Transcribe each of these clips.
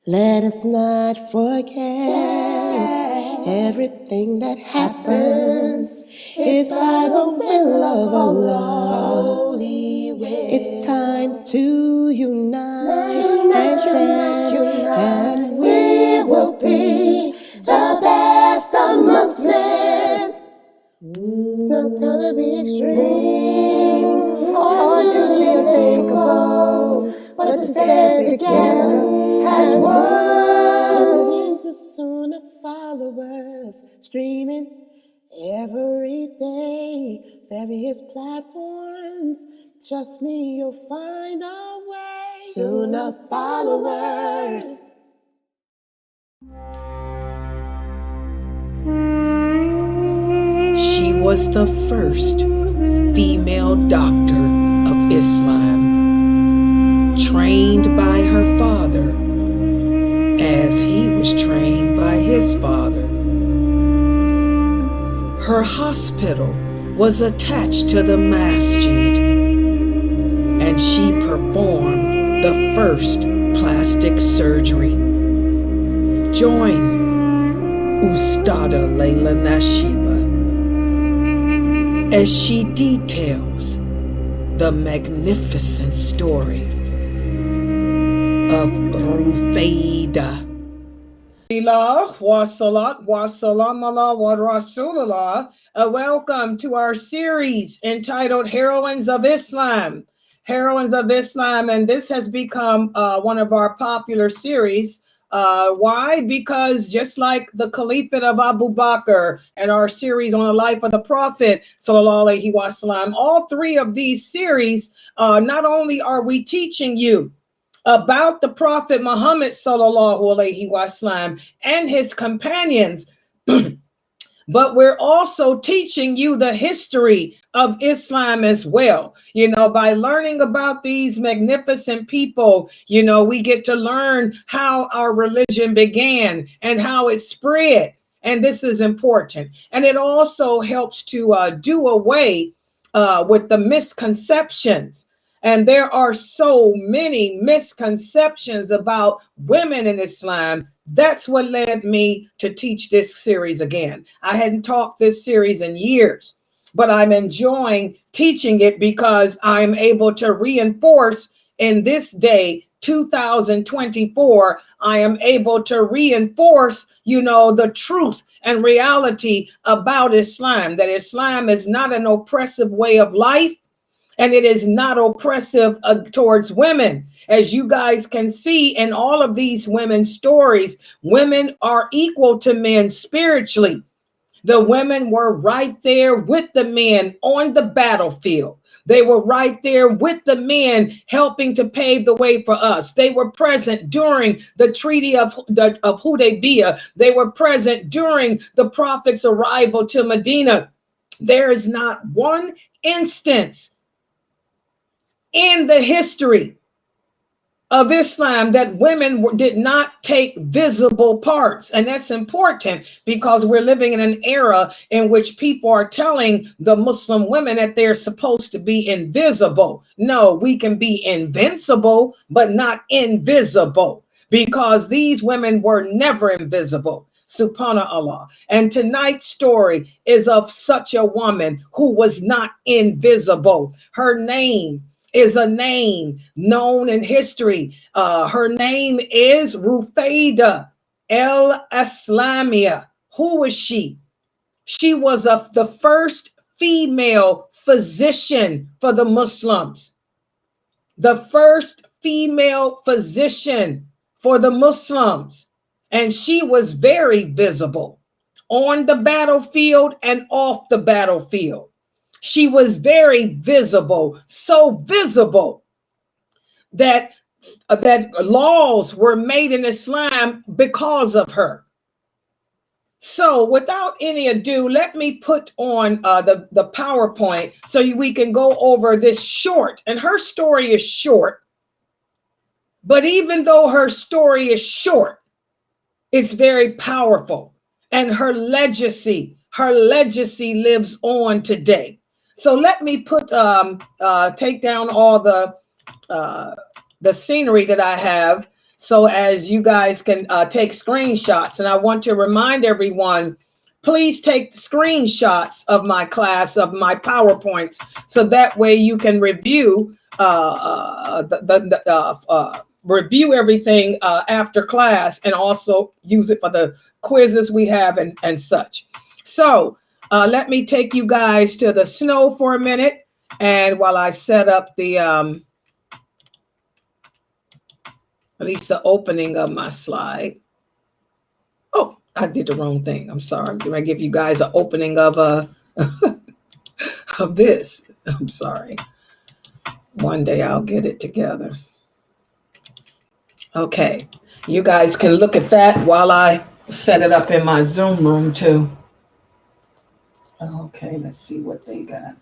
Let us not forget everything that happens is by the will of Allah. It's time to unite and stand, and we will be the best amongst men. It's not time to be extreme or the unthinkable, but to stand together as one. To Sunnah followers streaming every day, various platforms. Trust me, you'll find a way. Sunnah followers. She was the first female doctor of Islam, trained by her father as he was trained by his father. Her hospital was attached to the masjid, and she performed the first plastic surgery. Join Ustada Lailanasheeba as she details the magnificent story of Rufaydah. Welcome to our series entitled Heroines of Islam. Heroines of Islam, and this has become one of our popular series. Why? Because just like the Caliphate of Abu Bakr and our series on the life of the Prophet, sallallahu alaihi wasallam, all three of these series, not only are we teaching you about the Prophet Muhammad sallallahu alaihi wasallam and his companions, but we're also teaching you the history of Islam as well. You know, by learning about these magnificent people, you know, we get to learn how our religion began and how it spread. And this is important. And it also helps to do away with the misconceptions. And there are so many misconceptions about women in Islam. That's what led me to teach this series again. I hadn't taught this series in years, but I'm enjoying teaching it because I'm able to reinforce in this day, 2024, I am able to reinforce, you know, the truth and reality about Islam, that Islam is not an oppressive way of life. And it is not oppressive towards women. As you guys can see in all of these women's stories, women are equal to men spiritually. The women were right there with the men on the battlefield. They were right there with the men helping to pave the way for us. They were present during the Treaty of Hudaybiyah. They were present during the Prophet's arrival to Medina. There is not one instance in the history of Islam that women did not take visible parts. And that's important because we're living in an era in which people are telling the Muslim women that they're supposed to be invisible. No, we can be invincible, but not invisible, because these women were never invisible. Subhanallah. And tonight's story is of such a woman who was not invisible. Her name is a name known in history. Her name is Rufaydah al Aslamiyah. Who was she? She was the first female physician for the Muslims. The first female physician for the Muslims. And she was very visible on the battlefield and off the battlefield. She was very visible, so visible that laws were made in Islam because of her. So without any ado, let me put on the PowerPoint so we can go over this short. And her story is short, but even though her story is short, it's very powerful. And her legacy lives on today. So let me put take down all the scenery that I have so as you guys can take screenshots. And I want to remind everyone, please take screenshots of my class, of my PowerPoints, so that way you can review review everything after class, and also use it for the quizzes we have and such. So let me take you guys to the snow for a minute, and while I set up the at least the opening of my slide. Oh, I did the wrong thing. I'm sorry. I'm going to give you guys an opening of of this. I'm sorry. One day I'll get it together. Okay. You guys can look at that while I set it up in my Zoom room too. Okay, let's see what they got.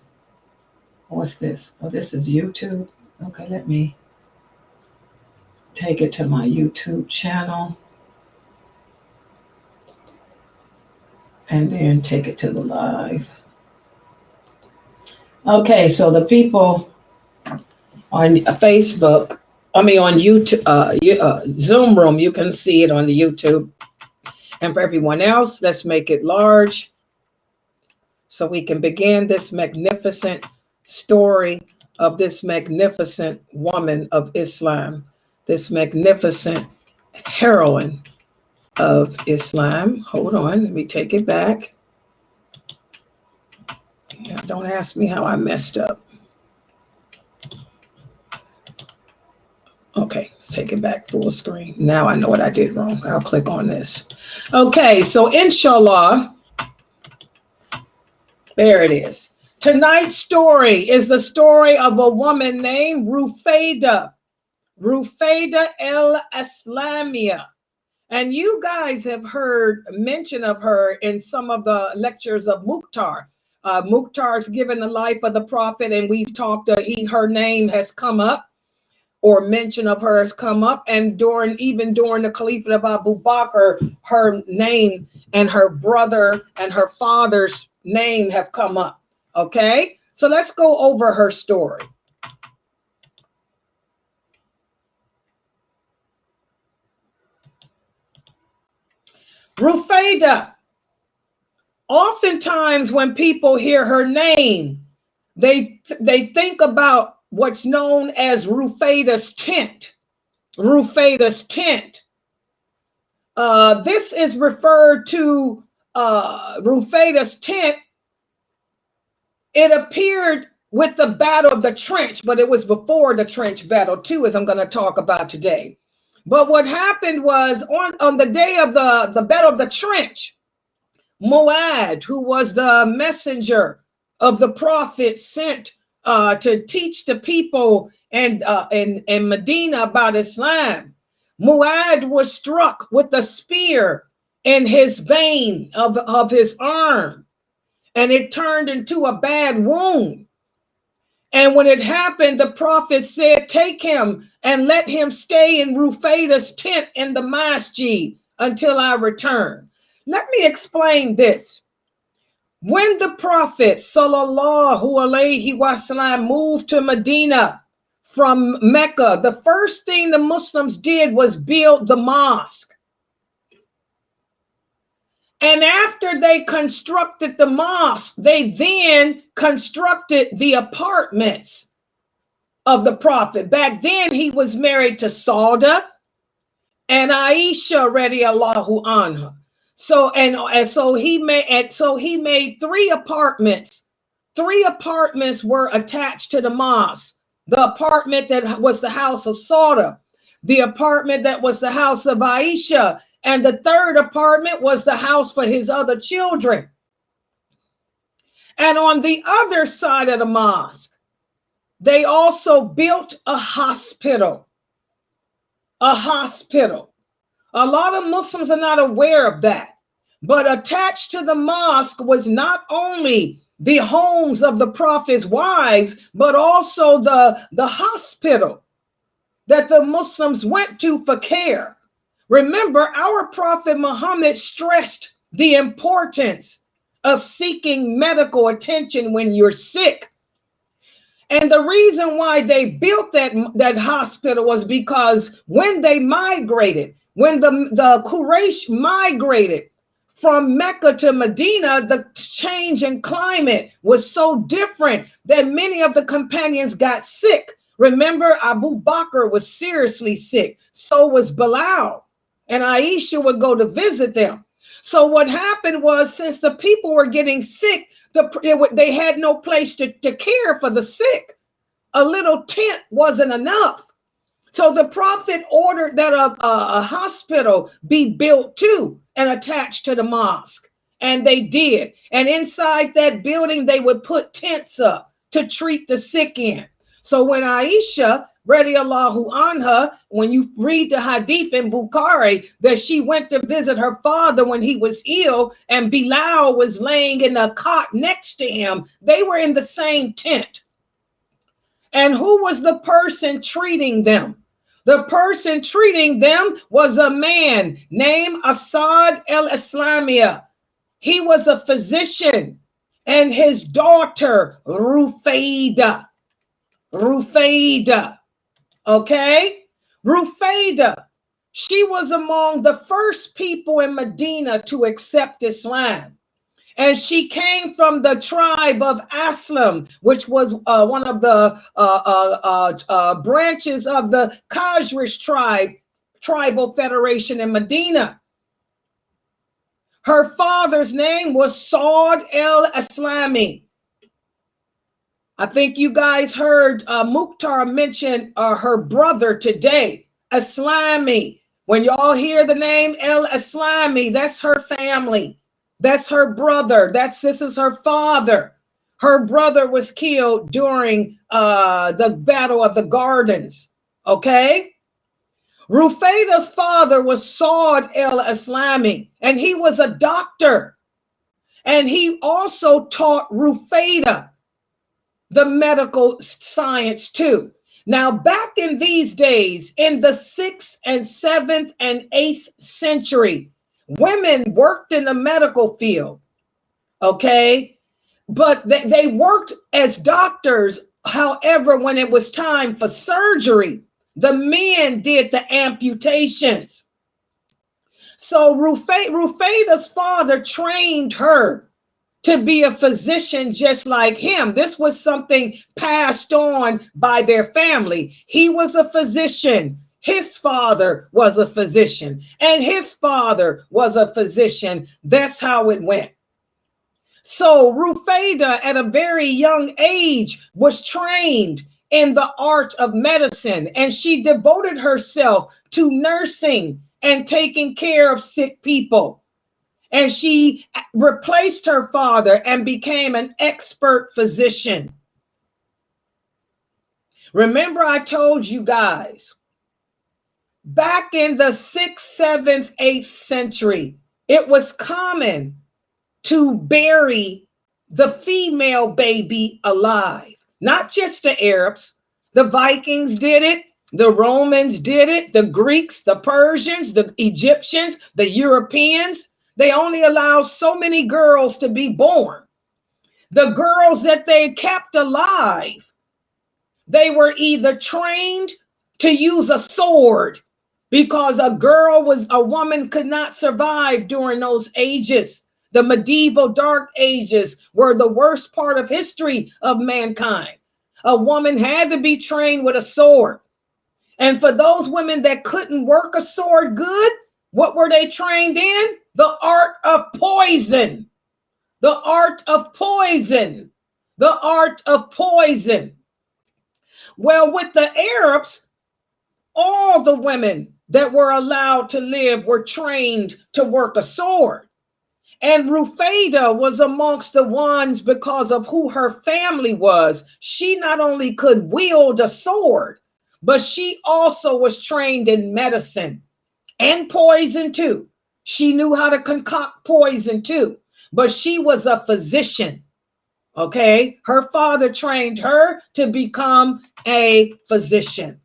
What's this? Oh, this is YouTube. Okay, let me take it to my YouTube channel. And then take it to the live. Okay, so the people on Facebook, on YouTube, Zoom room, you can see it on the YouTube. And for everyone else, let's make it large so we can begin this magnificent story of this magnificent woman of Islam, this magnificent heroine of Islam. Hold on, let me take it back. Yeah, don't ask me how I messed up. Okay, let's take it back full screen. Now I know what I did wrong. I'll click on this. Okay, so inshallah, there it is. Tonight's story is the story of a woman named Rufaydah al Aslamiyah. And you guys have heard mention of her in some of the lectures of Mukhtar. Mukhtar's given the life of the Prophet, and we've talked, her name has come up, or mention of her has come up. And even during the Caliphate of Abu Bakr, her name and her brother and her father's name have come up. Okay, so let's go over her story. Rufaydah. Oftentimes when people hear her name, they think about what's known as Rufaydah's tent. Rufaydah's tent. This is referred to Rufaydah's tent. It appeared with the Battle of the Trench, but it was before the Trench Battle too, as I'm going to talk about today. But what happened was on the day of the Battle of the Trench, Mu'adh, who was the messenger of the Prophet sent to teach the people in Medina about Islam, Mu'adh was struck with a spear in his vein of his arm, and it turned into a bad wound. And when it happened, the Prophet said, take him and let him stay in Rufaydah's tent in the masjid until I return. Let me explain this. When the Prophet sallallahu alaihi wasallam moved to Medina from Mecca, the first thing the Muslims did was build the mosque. And after they constructed the mosque, they then constructed the apartments of the Prophet. Back then, he was married to Sauda and Aisha radiallahu anha. So he made three apartments. Three apartments were attached to the mosque. The apartment that was the house of Sauda, the apartment that was the house of Aisha, and the third apartment was the house for his other children. And on the other side of the mosque, they also built a hospital. A hospital. A lot of Muslims are not aware of that. But attached to the mosque was not only the homes of the Prophet's wives, but also the hospital that the Muslims went to for care. Remember, our Prophet Muhammad stressed the importance of seeking medical attention when you're sick. And the reason why they built that hospital was because when they migrated, when the Quraysh migrated from Mecca to Medina, the change in climate was so different that many of the companions got sick. Remember, Abu Bakr was seriously sick. So was Bilal. And Aisha would go to visit them. So what happened was, since the people were getting sick, they had no place to care for the sick. A little tent wasn't enough. So the Prophet ordered that a hospital be built too and attached to the mosque. And they did. And inside that building, they would put tents up to treat the sick in. So when Aisha, radiallahu anha, when you read the hadith in Bukhari, that she went to visit her father when he was ill and Bilal was laying in a cot next to him, they were in the same tent. And who was the person treating them? The person treating them was a man named Asad al Aslamiyah. He was a physician, and his daughter, Rufaydah. Okay? Rufaydah, she was among the first people in Medina to accept Islam. And she came from the tribe of Aslam, which was one of the branches of the Khazraj tribal federation in Medina. Her father's name was Saud al-Aslami. I think you guys heard Mukhtar mention her brother today, Aslami. When y'all hear the name al-Aslami, that's her family. That's her brother. This is her father. Her brother was killed during the Battle of the Gardens. Okay? Rufaydah's father was Saud al-Aslami, and he was a doctor. And he also taught Rufaydah the medical science too. Now, back in these days, in the 6th and 7th and 8th century, women worked in the medical field, okay? But they worked as doctors. However, when it was time for surgery, the men did the amputations. So Rufaydah's father trained her to be a physician just like him. This was something passed on by their family. He was a physician. His father was a physician, and his father was a physician. That's how it went. So Rufaydah, at a very young age, was trained in the art of medicine, and she devoted herself to nursing and taking care of sick people. And she replaced her father and became an expert physician. Remember, I told you guys, back in the 6th, 7th, 8th century, it was common to bury the female baby alive. Not just the Arabs. The Vikings did it. The Romans did it. The Greeks, the Persians, the Egyptians, the Europeans. They only allowed so many girls to be born. The girls that they kept alive, they were either trained to use a sword, because a woman could not survive during those ages. The medieval dark ages were the worst part of history of mankind. A woman had to be trained with a sword. And for those women that couldn't work a sword good, what were they trained in? The art of poison. The art of poison. The art of poison. Well, with the Arabs, all the women that were allowed to live were trained to work a sword. And Rufaydah was amongst the ones, because of who her family was. She not only could wield a sword, but she also was trained in medicine and poison too. She knew how to concoct poison too, but she was a physician. Okay, her father trained her to become a physician.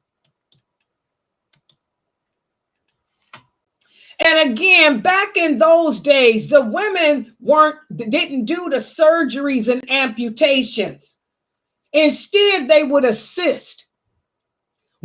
And again, back in those days, the women didn't do the surgeries and amputations. Instead, they would assist.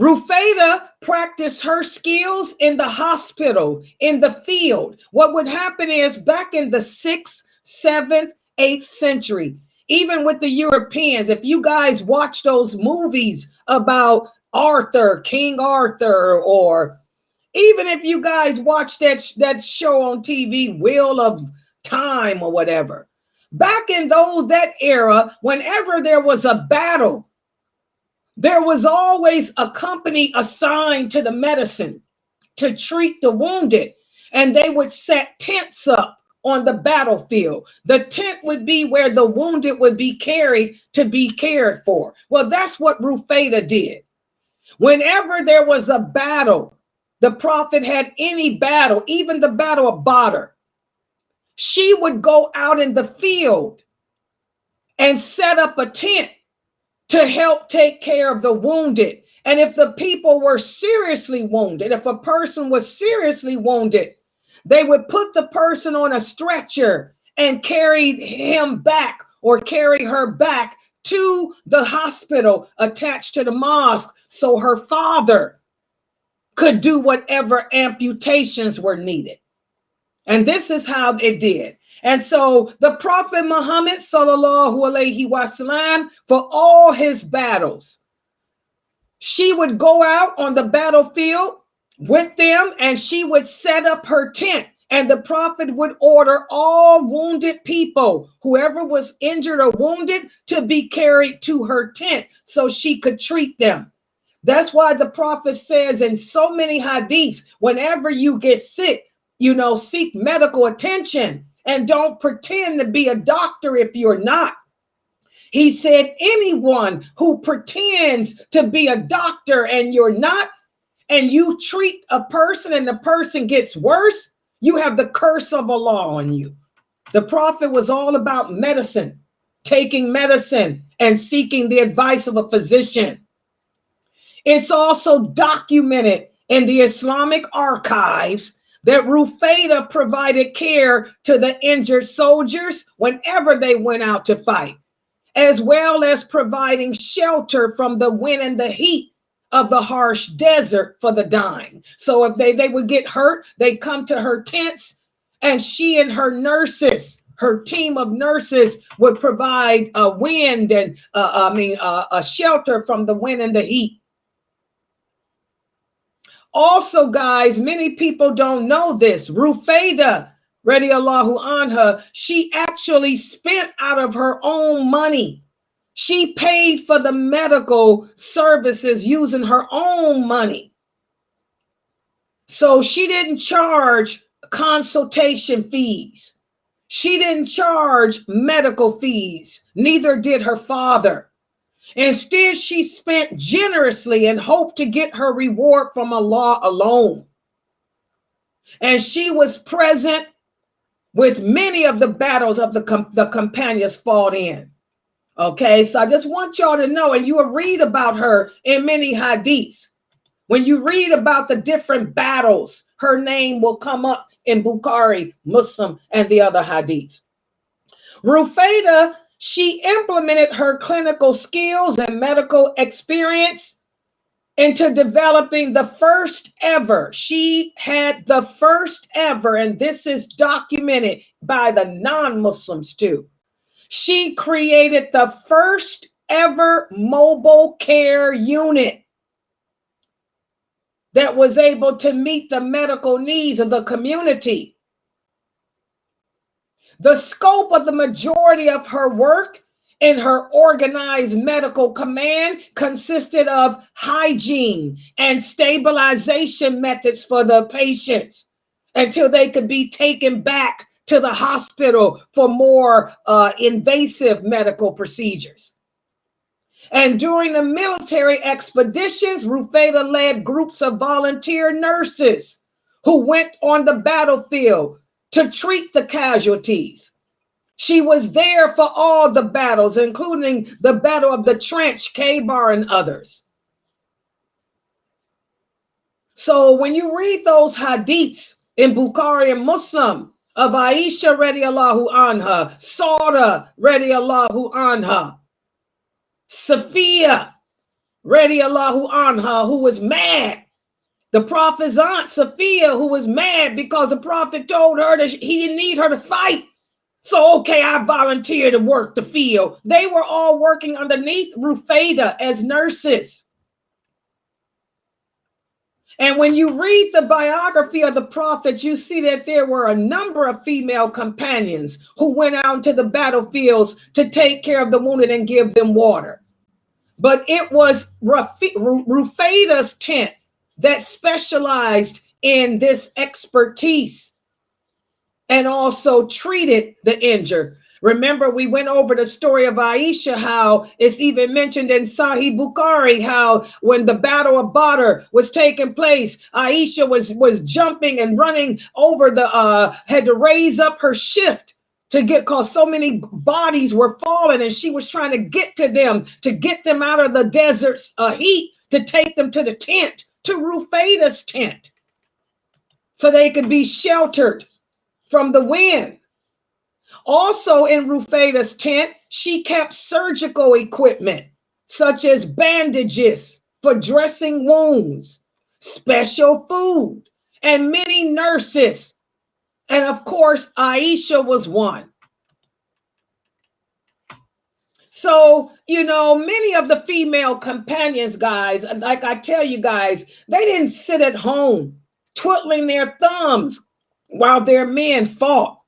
Rufaydah practiced her skills in the hospital, in the field. What would happen is back in the 6th, 7th, 8th century, even with the Europeans, if you guys watch those movies about Arthur, King Arthur, or even if you guys watch that show on TV, Wheel of Time or whatever, back in that era, whenever there was a battle, there was always a company assigned to the medicine to treat the wounded, and they would set tents up on the battlefield. The tent would be where the wounded would be carried to be cared for. Well, that's what Rufaydah did. Whenever there was a battle, the prophet had any battle, even the battle of Badr, she would go out in the field and set up a tent to help take care of the wounded. And if the people were seriously wounded, if a person was seriously wounded, they would put the person on a stretcher and carry him back or carry her back to the hospital attached to the mosque so her father could do whatever amputations were needed. And this is how it did. And so the Prophet Muhammad sallallahu alaihi wasallam, for all his battles, she would go out on the battlefield with them and she would set up her tent. And the Prophet would order all wounded people, whoever was injured or wounded, to be carried to her tent so she could treat them. That's why the Prophet says in so many hadiths, whenever you get sick, seek medical attention and don't pretend to be a doctor if you're not. He said, anyone who pretends to be a doctor and you're not, and you treat a person and the person gets worse, you have the curse of Allah on you. The Prophet was all about medicine, taking medicine and seeking the advice of a physician. It's also documented in the Islamic archives that Rufaydah provided care to the injured soldiers whenever they went out to fight, as well as providing shelter from the wind and the heat of the harsh desert for the dying. So if they would get hurt, they come to her tents, and she and her nurses, her team of nurses, would provide a wind and a shelter from the wind and the heat. Also, guys, many people don't know this. Rufaydah, radiallahu anha, she actually spent out of her own money. She paid for the medical services using her own money. So she didn't charge consultation fees. She didn't charge medical fees. Neither did her father. Instead, she spent generously and hoped to get her reward from Allah alone. And she was present with many of the battles of the companions fought in. Okay, so I just want y'all to know, and you will read about her in many hadiths. When you read about the different battles, her name will come up in Bukhari, Muslim, and the other hadiths. Rufaydah, she implemented her clinical skills and medical experience into developing the first ever. She had the first ever, and this is documented by the non-Muslims too. She created the first ever mobile care unit that was able to meet the medical needs of the community. The scope of the majority of her work in her organized medical command consisted of hygiene and stabilization methods for the patients until they could be taken back to the hospital for more invasive medical procedures. And during the military expeditions, Rufaydah led groups of volunteer nurses who went on the battlefield to treat the casualties. She was there for all the battles, including the Battle of the Trench, Khaybar, and others. So when you read those hadiths in Bukhari and Muslim of Aisha radiallahu anha, Sauda radiallahu anha, Safiya, radiallahu anha, who was mad. The prophet's aunt, Safiya, who was mad because the prophet told her that he didn't need her to fight. So, okay, I volunteered to work the field. They were all working underneath Rufaydah as nurses. And when you read the biography of the prophet, you see that there were a number of female companions who went out into the battlefields to take care of the wounded and give them water. But it was Rufaydah's tent that specialized in this expertise and also treated the injured. Remember, we went over the story of Aisha, how it's even mentioned in Sahih Bukhari, how when the Battle of Badr was taking place, Aisha was jumping and running over had to raise up her shift to get, because so many bodies were falling, and she was trying to get to them, to get them out of the desert's heat, to take them to the tent, to Rufaydah's tent, so they could be sheltered from the wind. Also in Rufaydah's tent, she kept surgical equipment, such as bandages for dressing wounds, special food, and many nurses. And of course, Aisha was one. So, you know, many of the female companions, guys, like I tell you guys, they didn't sit at home twiddling their thumbs while their men fought.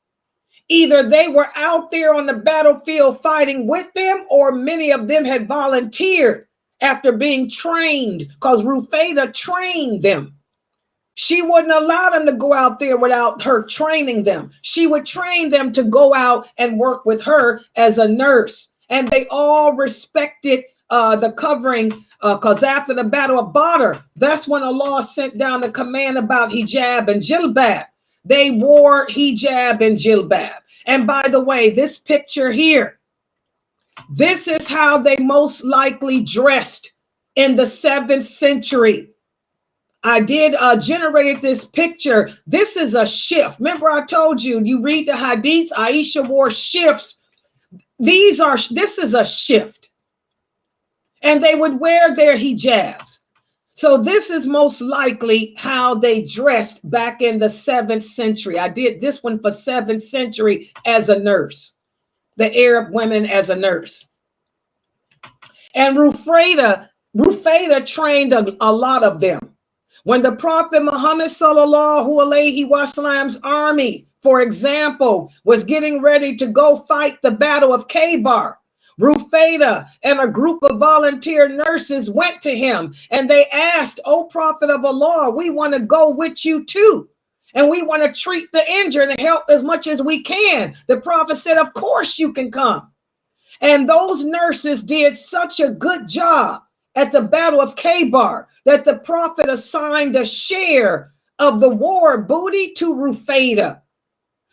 Either they were out there on the battlefield fighting with them, or many of them had volunteered after being trained, because Rufaydah trained them. She wouldn't allow them to go out there without her training them. She would train them to go out and work with her as a nurse. And they all respected the covering, because after the Battle of Badr, that's when Allah sent down the command about hijab and jilbab. They wore hijab and jilbab. And by the way, this picture here, this is how they most likely dressed in the 7th century. I did generate this picture. This is a shift. Remember I told you, you read the hadiths, Aisha wore shifts. This is a shift. And they would wear their hijabs. So this is most likely how they dressed back in the 7th century. I did this one for 7th century as a nurse, the Arab women as a nurse. And Rufaydah trained a lot of them. When the Prophet Muhammad sallallahu alaihi wasallam's army, for example, was getting ready to go fight the Battle of Khaybar, Rufaydah and a group of volunteer nurses went to him and they asked, "O Prophet of Allah, we want to go with you too. And we want to treat the injured and help as much as we can." The Prophet said, "Of course you can come." And those nurses did such a good job at the Battle of Khaybar that the Prophet assigned a share of the war booty to Rufaydah.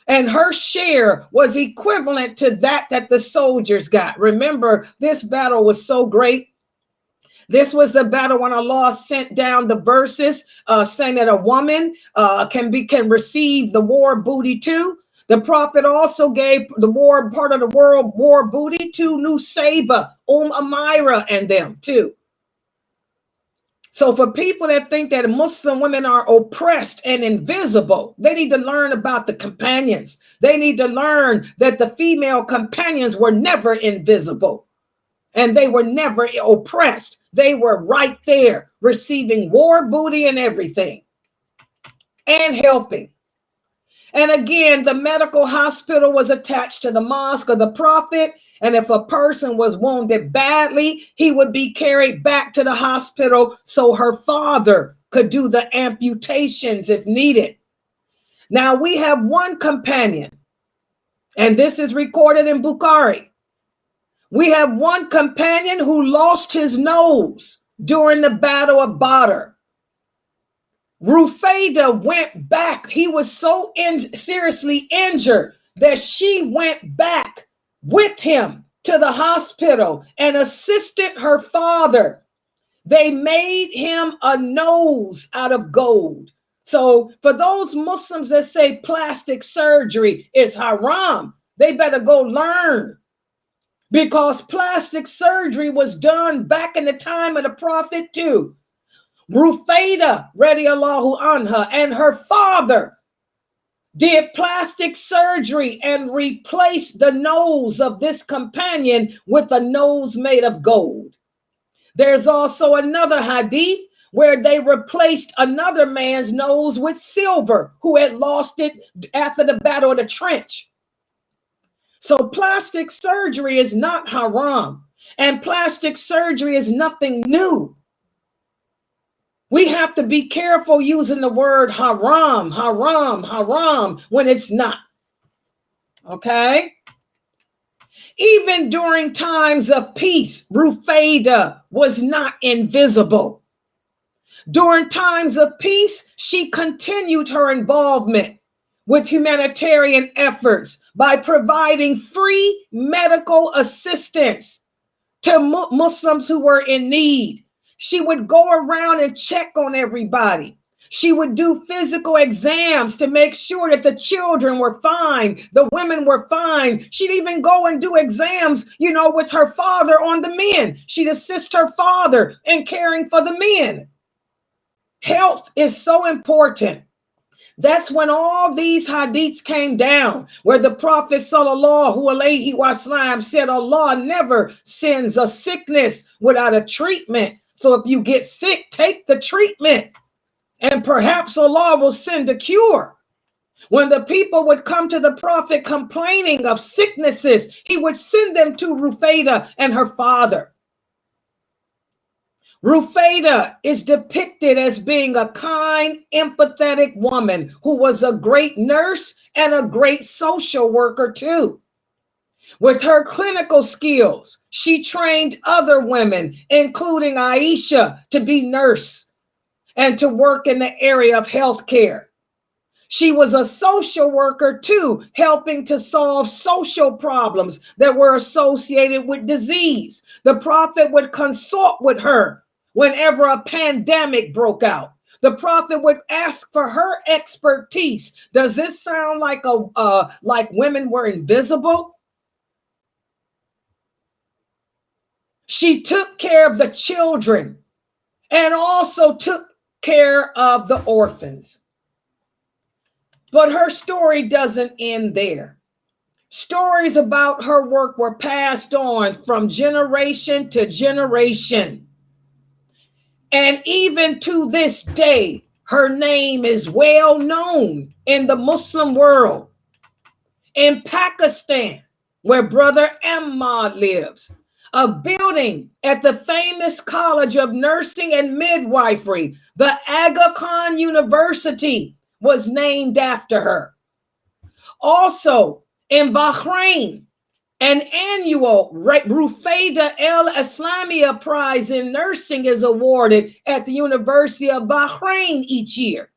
And her share was equivalent to that the soldiers got. Remember, this battle was so great. This was the battle when Allah sent down the verses saying that a woman can receive the war booty too. The Prophet also gave the part of the world war booty to Nusayba, Amira, and them too. So for people that think that Muslim women are oppressed and invisible, they need to learn about the companions. They need to learn that the female companions were never invisible and they were never oppressed. They were right there receiving war booty and everything and helping. And again, the medical hospital was attached to the mosque of the Prophet. And if a person was wounded badly, he would be carried back to the hospital so her father could do the amputations if needed. Now we have one companion, and this is recorded in Bukhari. We have one companion who lost his nose during the Battle of Badr. Rufaydah went back. He was so seriously injured that she went back with him to the hospital and assisted her father. They made him a nose out of gold. So for those Muslims that say plastic surgery is haram, they better go learn because plastic surgery was done back in the time of the Prophet too. Rufaydah radiallahu anha and her father did plastic surgery and replaced the nose of this companion with a nose made of gold. There's also another hadith where they replaced another man's nose with silver who had lost it after the Battle of the Trench. So plastic surgery is not haram, and plastic surgery is nothing new. We have to be careful using the word haram, haram, haram when it's not. Okay? Even during times of peace, Rufaydah was not invisible. During times of peace, she continued her involvement with humanitarian efforts by providing free medical assistance to Muslims who were in need. She would go around and check on everybody. She would do physical exams to make sure that the children were fine, the women were fine. She'd even go and do exams, with her father on the men. She'd assist her father in caring for the men. Health is so important. That's when all these hadiths came down, where the Prophet sallallahu alaihi wasallam said, Allah never sends a sickness without a treatment. So if you get sick, take the treatment, and perhaps Allah will send a cure. When the people would come to the Prophet complaining of sicknesses, he would send them to Rufaydah and her father. Rufaydah is depicted as being a kind, empathetic woman who was a great nurse and a great social worker too. With her clinical skills, she trained other women, including Aisha, to be nurse and to work in the area of healthcare. She was a social worker too, helping to solve social problems that were associated with disease. The Prophet would consult with her whenever a pandemic broke out. The Prophet would ask for her expertise. Does this sound like like women were invisible? She took care of the children and also took care of the orphans. But her story doesn't end there. Stories about her work were passed on from generation to generation. And even to this day, her name is well known in the Muslim world. In Pakistan, where Brother Ahmad lives, a building at the famous College of Nursing and Midwifery, the Aga Khan University, was named after her. Also in Bahrain, an annual Rufaydah al Aslamiyah Prize in Nursing is awarded at the University of Bahrain each year.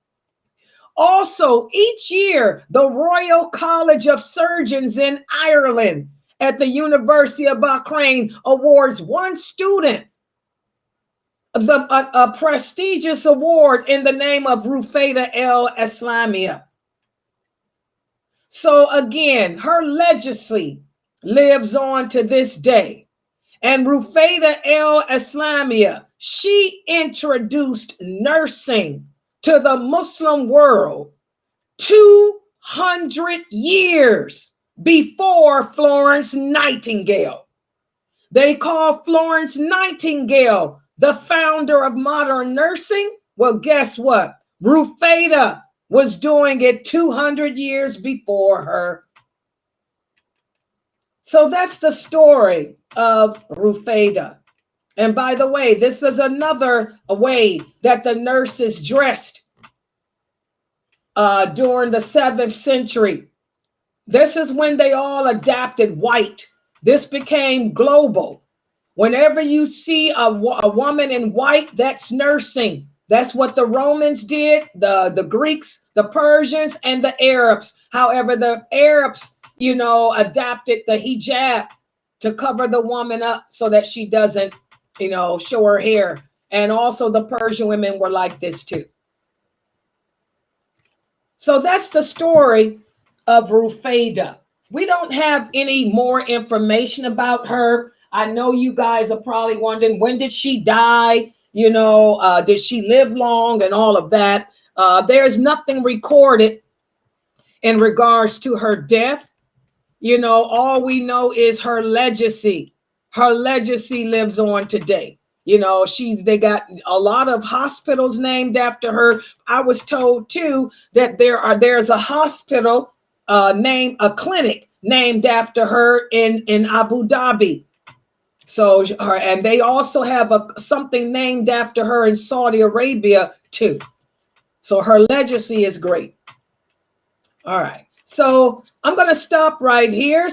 Also, each year, the Royal College of Surgeons in Ireland at the University of Bahrain awards one student a prestigious award in the name of Rufaydah al Aslamiyah. So again, her legacy lives on to this day. And Rufaydah al Aslamiyah, she introduced nursing to the Muslim world 200 years before Florence Nightingale. They call Florence Nightingale the founder of modern nursing. Well, guess what? Rufaydah was doing it 200 years before her. So that's the story of Rufaydah. And by the way, this is another way that the nurses dressed during the 7th century. This is when they all adapted white. This became global. Whenever you see a woman in white, that's nursing. That's what the Romans did, the Greeks, the Persians, and the Arabs. However, the Arabs, adapted the hijab to cover the woman up so that she doesn't, show her hair. And also the Persian women were like this too. So that's the story of Rufaydah. We don't have any more information about her. I know you guys are probably wondering, when did she die? You know, did she live long and all of that? There's nothing recorded in regards to her death. You know, all we know is her legacy. Her legacy lives on today. You know, they got a lot of hospitals named after her. I was told too that there's a hospital a clinic named after her in Abu Dhabi. So and they also have something named after her in Saudi Arabia too. So her legacy is great. All right. So I'm going to stop right here.